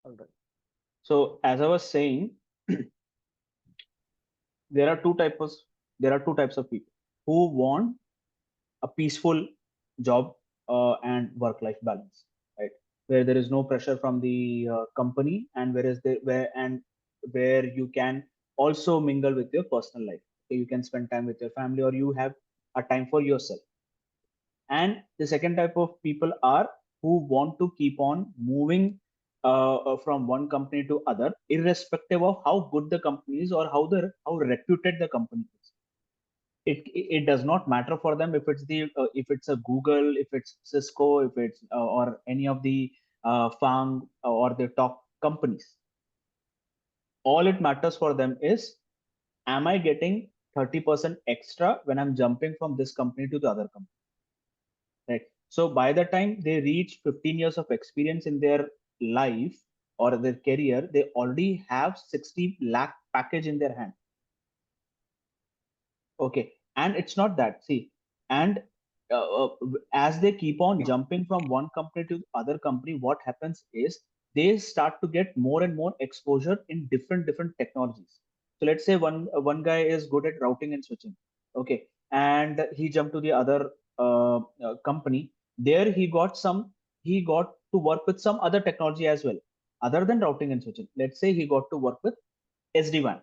All right. So as I was saying, there are two types of people who want a peaceful job and work life balance, right? Where there is no pressure from the company, and where you can also mingle with your personal life. So you can spend time with your family, or you have a time for yourself. And the second type of people are who want to keep on moving from one company to other, irrespective of how good the company is, or how reputed the company is. It does not matter for them if it's the if it's a Google, if it's Cisco, if it's or any of the FANG or the top companies. All it matters for them is, am I getting 30% extra when I'm jumping from this company to the other company, right? So by the time they reach 15 years of experience in their life or their career, they already have 60 lakh package in their hand. Okay, and it's not that. See, and as they keep on jumping from one company to other company, what happens is they start to get more and more exposure in different technologies. So let's say one guy is good at routing and switching. Okay, and he jumped to the other company. There he got to work with some other technology as well, other than routing and switching. Let's say he got to work with SD-WAN.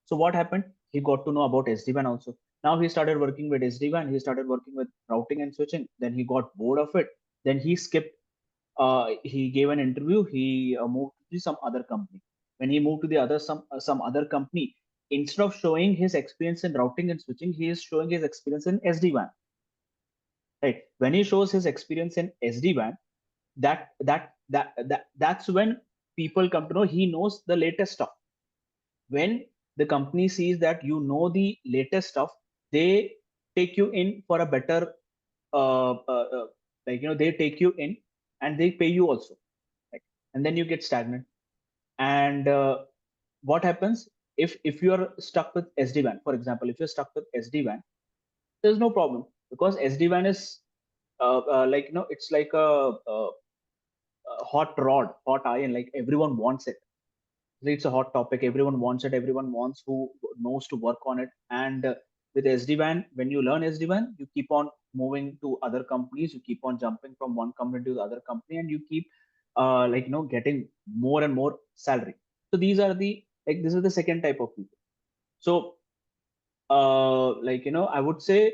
So what happened? He got to know about SD-WAN also. Now he started working with SD-WAN. He started working with routing and switching. Then he got bored of it. Then he skipped. He gave an interview. He moved to some other company. When he moved to the other some other company, instead of showing his experience in routing and switching, he is showing his experience in SD-WAN. Right? When he shows his experience in SD-WAN, that's when people come to know he knows the latest stuff. When the company sees that you know the latest stuff, they take you in for a better they take you in and they pay you also, right? And then you get stagnant. And what happens if you are stuck with SD-WAN? For example, if you're stuck with SD-WAN, there's no problem, because SD-WAN is it's like a hot rod, hot iron, like everyone wants it. It's a hot topic, everyone wants it, everyone wants who knows to work on it. And with SD-WAN, when you learn SD-WAN, you keep on moving to other companies, you keep on jumping from one company to the other company, and you keep getting more and more salary. So these are the like this is the second type of people. So I would say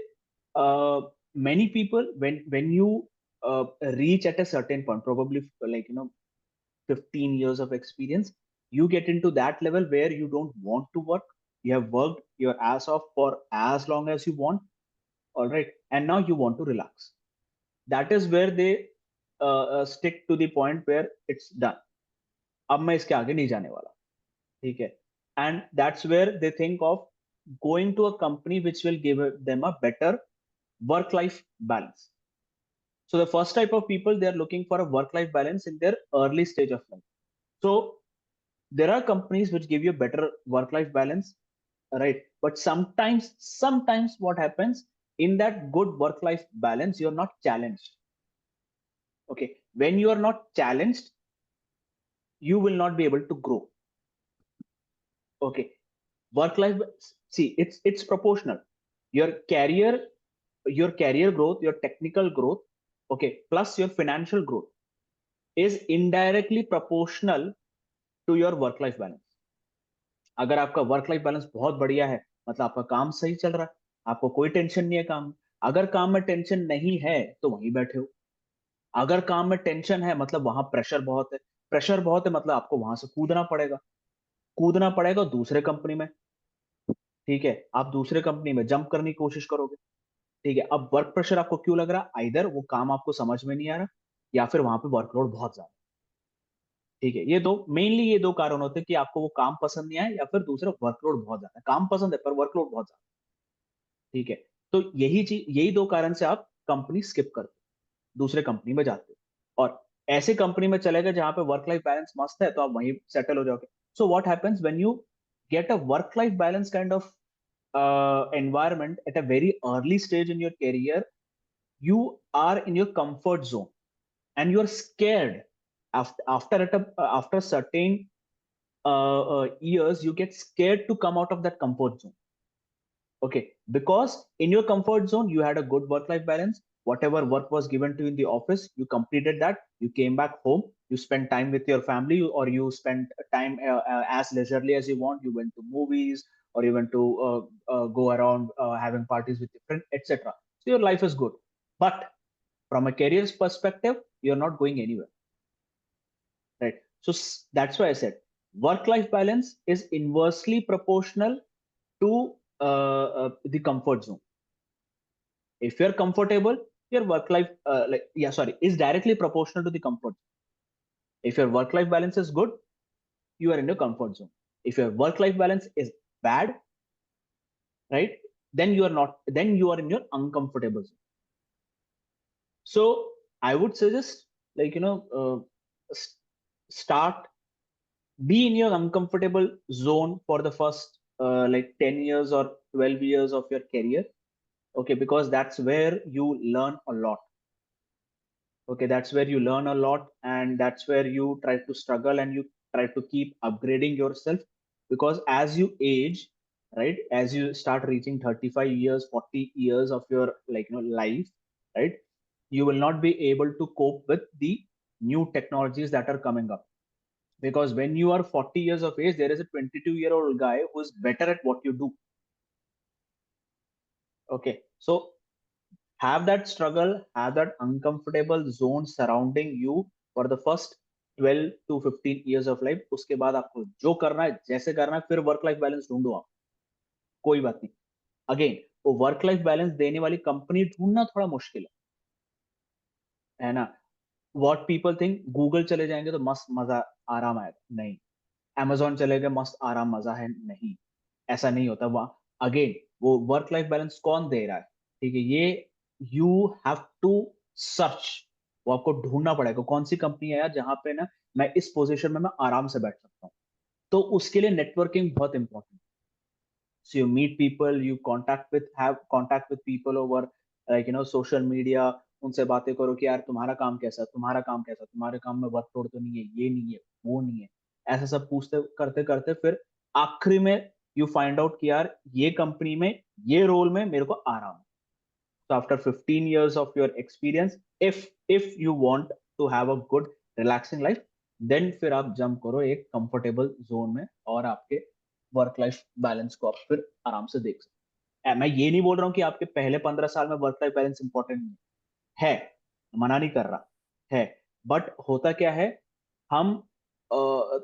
many people, when you reach at a certain point, probably 15 years of experience, you get into that level where you don't want to work. You have worked your ass off for as long as you want, all right, and now you want to relax. That is where they stick to the point where it's done. अब मैं इसके आगे नहीं जाने वाला, ठीक है. And that's where they think of going to a company which will give them a better work life balance. So the first type of people, they are looking for a work life balance in their early stage of life. So there are companies which give you better work life balance, right? But sometimes what happens, in that good work life balance, you're not challenged. Okay, when you are not challenged, you will not be able to grow. Okay, work life, see, it's proportional. Your career growth, your technical growth, okay, plus your financial growth is indirectly proportional to your work life balance. अगर आपका work life balance बहुत बढ़िया है, मतलब आपका काम सही चल रहा है, आपको कोई टेंशन नहीं है काम में. अगर काम में टेंशन नहीं है तो वहीं बैठे हो. अगर काम में टेंशन है मतलब वहां प्रेशर बहुत है. प्रेशर बहुत है मतलब आपको वहां से कूदना पड़ेगा दूसरे कंपनी में. ठीक है, आप दूसरे कंपनी में जंप करने की कोशिश करोगे. ठीक है, अब वर्क प्रेशर आपको क्यों लग रहा है? आइदर वो काम आपको समझ में नहीं आ रहा, या फिर वहां पे वर्कलोड बहुत ज्यादा. ठीक है, ये दो कारण होते हैं कि आपको वो काम पसंद नहीं आया, या फिर दूसरा वर्कलोड बहुत ज्यादा है. काम पसंद है पर वर्कलोड बहुत ज्यादा. ठीक है, तो यही दो कारण से आप कंपनी स्किप करते हो, दूसरे कंपनी में जाते हो, और ऐसे कंपनी में चले गए जहां पे वर्क लाइफ बैलेंस मस्त है, तो आप वहीं सेटल हो जाओगे. So what happens when you get a work life balance kind of environment at a very early stage in your career, you are in your comfort zone and you're scared after certain years, you get scared to come out of that comfort zone. Okay, because in your comfort zone, you had a good work-life balance. Whatever work was given to you in the office, you completed that. You came back home. You spent time with your family, or you spent time as leisurely as you want. You went to movies, or you went to go around having parties with your friends, etc. So your life is good. But from a career's perspective, you're not going anywhere, right? So that's why I said work-life balance is inversely proportional to the comfort zone. If you're comfortable, your work life is directly proportional to the comfort. If your work life balance is good, you are in your comfort zone. If your work life balance is bad, right, then you are not, then you are in your uncomfortable zone. So I would suggest, like, start, be in your uncomfortable zone for the first 10 years or 12 years of your career. Okay, because that's where you learn a lot. Okay, that's where you learn a lot, and that's where you try to struggle and you try to keep upgrading yourself. Because as you age, right, as you start reaching 35 years, 40 years of your life, right, you will not be able to cope with the new technologies that are coming up. Because when you are 40 years of age, there is a 22-year-old guy who's better at what you do. Okay, so have that struggle, have that uncomfortable zone surrounding you for the first 12 to 15 years of life. उसके बाद आपको जो करना है, जैसे करना है, फिर वर्क लाइफ बैलेंस ढूंढो आप, कोई बात नहीं. अगेन, वो वर्क लाइफ बैलेंस देने वाली कंपनी ढूंढना थोड़ा मुश्किल है ना. व्हाट पीपल थिंक, गूगल चले जाएंगे तो मस्त मजा आराम आएगा, नहीं. Amazon चले गए, मस्त आराम मजा है, नहीं. ऐसा नहीं होता. वहां अगेन, वो वर्क लाइफ बैलेंस कौन दे रहा है, ठीक है, ये यू हैव टू सर्च. वो आपको ढूंढना पड़ेगा कौन सी कंपनी है यार जहां पे ना मैं इस पोजीशन में मैं आराम से बैठ सकता हूँ. तो उसके लिए नेटवर्किंग बहुत important. So you meet people, you have contact with people over social media. उनसे बातें करो कि यार तुम्हारा काम कैसा है, तुम्हारा काम कैसा है, तुम्हारे काम में वर्कलोड तो नहीं है, ये नहीं है, वो नहीं है. ऐसा सब पूछते करते करते फिर आखिरी में यू फाइंड आउट कि यार ये कंपनी में, ये रोल में मेरे को आराम है. So after 15 years of your experience, if you want to have a good relaxing life, then फिर आप जंप करो एक कंफर्टेबल जोन में, और आपके वर्क लाइफ बैलेंस को आप फिर आराम से देख सकते हैं. मैं ये नहीं बोल रहा हूँ कि आपके पहले 15 साल में वर्क लाइफ बैलेंस इंपॉर्टेंट नहीं है, मना नहीं कर रहा है. बट होता क्या है, हम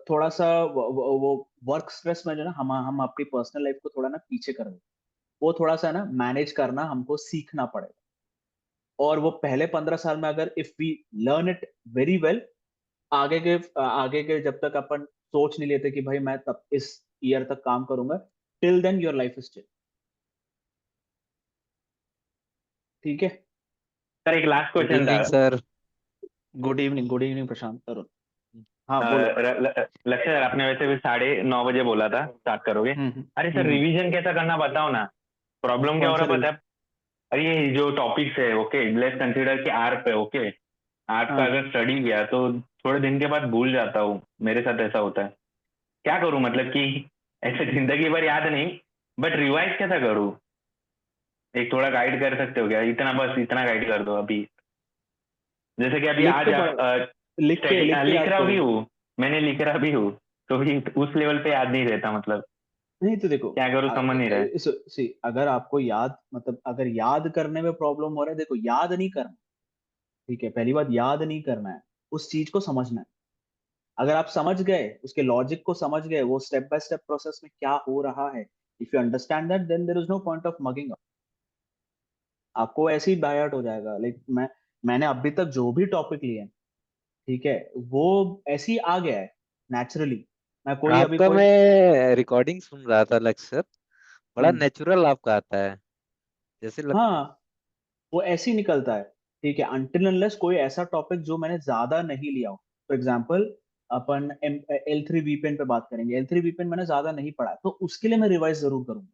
थोड़ा सा वो वर्क स्ट्रेस में जो ना, हम अपनी पर्सनल लाइफ को थोड़ा ना पीछे कर देते. वो थोड़ा सा ना मैनेज करना हमको सीखना पड़ेगा. और वो पहले 15 साल में अगर if we learn it very well, आगे के जब तक अपन सोच नहीं लेते कि भाई मैं तब इस ईयर तक काम करूंगा, till then your life is chill. ठीक है. सर एक लास्ट गुड क्वेश्चन था. Evening sir. Good evening Prashant. Tarun. हाँ अ, बोलो. लक्ष्य सर, आपने वैसे भी 9:30 बजे बोला था स्टार्ट करोगे. अरे सर, रिवीजन कैसा करना बताओ ना. प्रॉब्लम क्या हो रहा है पता है? अरे ये जो टॉपिक्स है, ओके, लेट्स कंसीडर कि आर पे, ओके, आर का अगर स्टडी किया तो थोड़े दिन के बाद भूल जाता हूँ. मेरे साथ ऐसा होता है. क्या करूँ, मतलब कि ऐसे जिंदगी भर याद नहीं, बट रिवाइज कैसा करूँ? एक थोड़ा गाइड कर सकते हो क्या? बस इतना गाइड कर दो अभी. जैसे कि अभी आज लिख रहा भी हूँ, मैंने लिख रहा भी हूँ, तो भी उस लेवल पे याद नहीं रहता. मतलब नहीं तो देखो, क्या करूँ समझ नहीं रहा है. अगर आपको याद, मतलब अगर याद करने में प्रॉब्लम हो रहा है, देखो याद नहीं करना. ठीक है, पहली बात, याद नहीं करना है, उस चीज को समझना है. अगर आप समझ गए, उसके लॉजिक को समझ गए, वो स्टेप बाय स्टेप प्रोसेस में क्या हो रहा है, if you understand that, then there is no point of mugging up. आपको ऐसे ही बाय आउट हो जाएगा. मैंने अभी तक जो भी टॉपिक लिए हैं, ठीक है, वो ऐसे ही आ गया है नेचुरली. मैं कोई अभी आपका कोई मैं रिकॉर्डिंग सुन रहा था लक्ष्य सर, बड़ा नेचुरल आपका आता है, जैसे हाँ, वो ऐसे ही निकलता है. ठीक है, अनटिल अनलेस कोई ऐसा टॉपिक जो मैंने ज्यादा नहीं लिया हो. फॉर एग्जाम्पल, अपन L3 वीपेन पे बात करेंगे. L3 वीपेन मैंने ज्यादा नहीं पढ़ा, तो उसके लिए मैं रिवाइज जरूर करूंगा.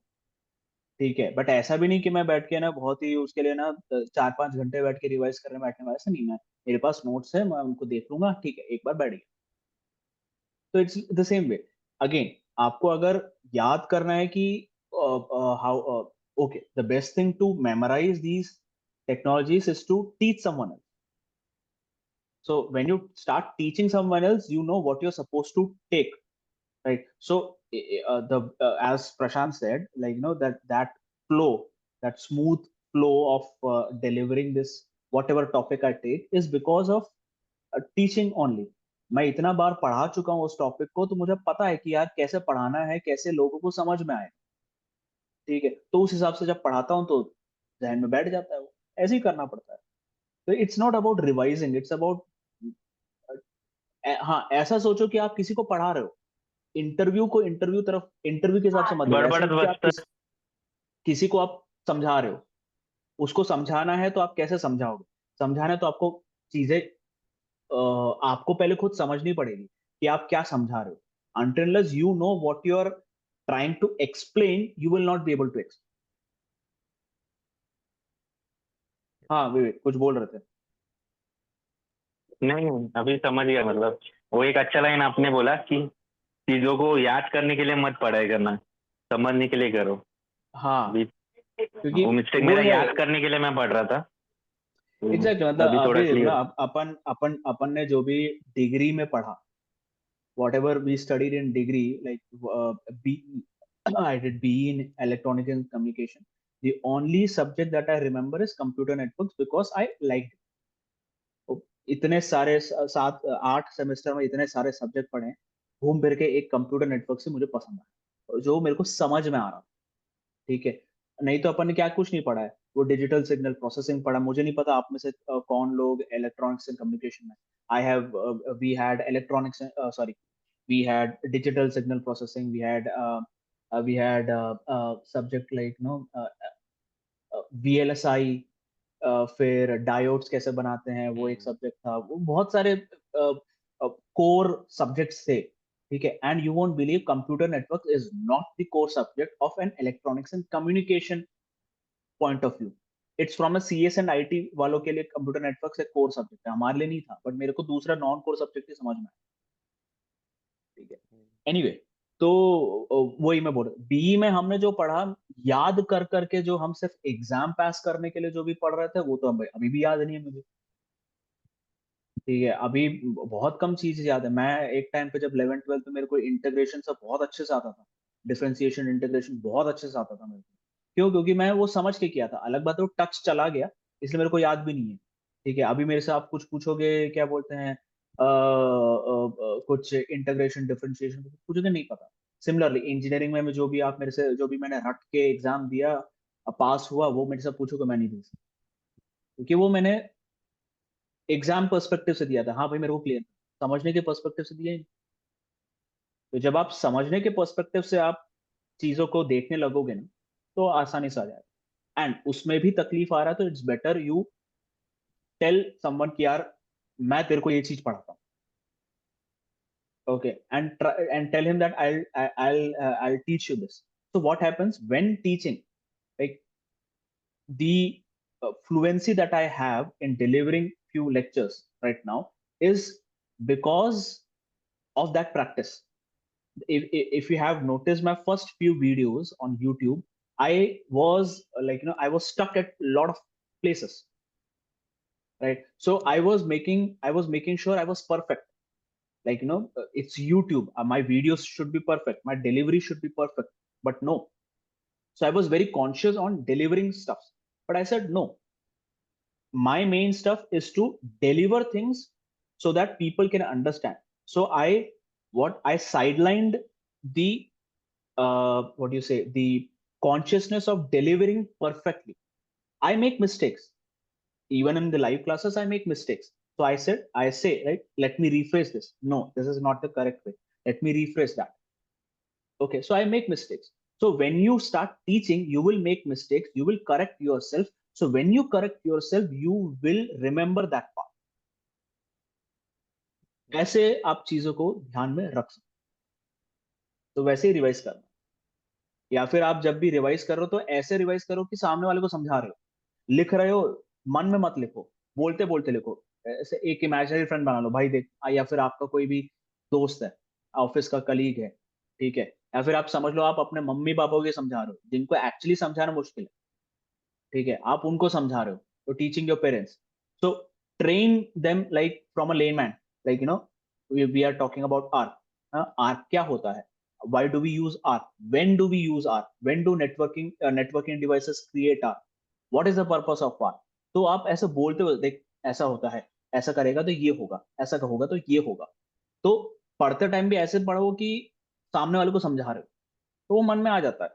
ठीक है, बट ऐसा भी नहीं कि मैं बैठ के ना बहुत ही उसके लिए ना 4-5 घंटे बैठ के रिवाइज करने बैठने वाला, ऐसा नहीं. मैं मेरे पास नोट्स है, मैं उनको देख लूंगा, ठीक है, एक बार बैठ गया। तो it's the same way. Again, आपको अगर याद करना है कि how, okay, the best thing to memorise these technologies is to teach someone else. So when you start teaching someone else, you know what you're supposed to take, right? So the as Prashant said, like, you know, that flow, that smooth flow of delivering this whatever topic I take is because of teaching only. मैं इतना बार पढ़ा चुका हूँ उस topic को, तो मुझे पता है कि यार कैसे पढ़ाना है, कैसे लोगों को समझ में आए, ठीक है। तो उस हिसाब से जब पढ़ाता हूँ तो जहन में बैठ जाता है वो, ऐसे ही करना पड़ता है। तो it's not about revising, it's about, हाँ, ऐसा सोचो कि आप किसी को पढ़ा रहे हो, इंटरव्यू को इंटरव्यू तरफ, इंटरव्यू के हिसाब से मत लो, ऐसे बड़बड़त नहीं कि आप बसतं. किसी को आप समझा रहे हो, उसको समझाना है तो आप कैसे समझाओगे? समझाना है तो आपको चीजें आपको पहले खुद समझनी पड़ेगी कि आप क्या समझा रहे हो। Until unless you know what you are trying to explain, you will not be able to explain. हाँ विवेक, कुछ बोल रहे थे। नहीं, अभी समझ गया. मतलब वो एक अच्छा लाइन आपने बोला कि चीजों को याद करने के लिए मत पढ़ाई करना, समझने के लिए करो. हाँ, अभी क्योंकि वो मिस्टेक वो मेरा है याद करने के लिए मैं पढ़ रहा था. तो एग्जैक्टली, मतलब अभी थोड़ा अभी देखो ना, क्लियर. अपन अपन अपन ने जो भी डिग्री में पढ़ा, whatever we studied in degree, like BE, I did BE in electronics and communication. The only subject that I remember is computer networks because I liked it. तो इतने सारे 7 8 सेमेस्टर में इतने सारे सब्जेक्ट पढ़े, घूम फिर के एक कंप्यूटर नेटवर्क से मुझे पसंद आया, जो मेरे को समझ में आ रहा, ठीक है। नहीं तो अपन ने क्या कुछ नहीं पढ़ा है, वो डिजिटल सिग्नल प्रोसेसिंग पढ़ा। मुझे नहीं पता आप में से कौन लोग इलेक्ट्रॉनिक्स एंड कम्युनिकेशन में। I have, we had electronics, sorry, we had digital signal processing, we had subject like, you know, VLSI, फिर डायोड्स कैसे बनाते हैं वो एक सब्जेक्ट था। वो बहुत सारे कोर सब्जेक्ट्स थे, ठीक है। And you won't believe, computer network is not the core subject of an electronics and communication point of view. It's from a CS and IT वालों के लिए कंप्यूटर नेटवर्क एक कोर सब्जेक्ट है, हमारे लिए नहीं था, बट मेरे को दूसरा नॉन कोर सब्जेक्ट ही समझ में आया, ठीक है। एनीवे, तो वही मैं बोल रहा, BE में हमने जो पढ़ा, याद कर करके, जो हम सिर्फ एग्जाम पास करने के लिए जो भी पढ़ रहे थे, वो तो अभी भी याद नहीं है मुझे, ठीक है। अभी बहुत कम चीज याद है। मैं एक टाइम पे जब 11th 12th में, मेरे को इंटीग्रेशन सब बहुत अच्छे से आता था, डिफरेंशिएशन इंटीग्रेशन बहुत अच्छे से आता था मेरे को। क्यों? क्योंकि मैं वो समझ के किया था। अलग बात है वो टच चला गया, इसलिए मेरे को याद भी नहीं है, ठीक है। अभी मेरे से आप कुछ पूछोगे, क्या बोलते हैं, कुछ इंटीग्रेशन डिफरेंशिएशन पूछोगे, नहीं पता। सिमिलरली इंजीनियरिंग में जो भी आप मेरे से, जो भी मैंने रट के एग्जाम दिया, पास हुआ, वो मेरे से पूछोगे, मैं नहीं दे सकता, क्योंकि वो मैंने एग्जाम पर्सपेक्टिव से दिया था। हाँ भाई, मेरे को क्लियर, समझने के पर्सपेक्टिव से दिया ही नहीं। तो जब आप समझने के पर्सपेक्टिव से आप चीजों को देखने लगोगे ना, तो आसानी से आ जाएगा। एंड उसमें भी तकलीफ आ रहा है, तो it's better you tell someone कि यार मैं तेरे को ये चीज पढ़ाता हूँ, okay, and tell him that I'll teach you this. So what happens when teaching, like, the fluency that I have in delivering few lectures right now is because of that practice. If you have noticed my first few videos on YouTube, I was like, you know, I was stuck at a lot of places, right? So I was making sure I was perfect. Like, you know, it's YouTube. My videos should be perfect. My delivery should be perfect. But no. So I was very conscious on delivering stuff. But I said no. My main stuff is to deliver things so that people can understand. So I sidelined the what do you say, the consciousness of delivering perfectly. I make mistakes. Even in the live classes, I make mistakes. So I say, right, let me rephrase this. No, this is not the correct way. Let me rephrase that. Okay, so I make mistakes. So when you start teaching, you will make mistakes, you will correct yourself. So when you correct yourself, you will remember that part. ऐसे आप चीजों को ध्यान में रख सकते, तो वैसे ही रिवाइज करना। या फिर आप जब भी रिवाइज कर रहे हो, तो ऐसे रिवाइज करो कि सामने वाले को समझा रहे हो। लिख रहे हो, मन में मत लिखो, बोलते बोलते लिखो। ऐसे एक इमेजिनरी फ्रेंड बना लो भाई, देख, या फिर आपका कोई भी दोस्त है, ऑफिस का कलीग है, ठीक है, या फिर आप समझ लो आप अपने मम्मी पापा को ये समझा रहे हो जिनको एक्चुअली समझाना मुश्किल है, ठीक है, आप उनको समझा रहे हो, तो teaching your parents, so train them like from a layman, like we are talking about arc. Arc क्या होता है, why do we use arc, when do we use arc, when do networking devices create arc, what is the purpose of arc. तो आप ऐसे बोलते हो, देख ऐसा होता है, ऐसा करेगा तो ये होगा, ऐसा होगा तो ये होगा, तो पढ़ते टाइम भी ऐसे पढ़ो कि सामने वाले को समझा रहे हो, तो वो मन में आ जाता है।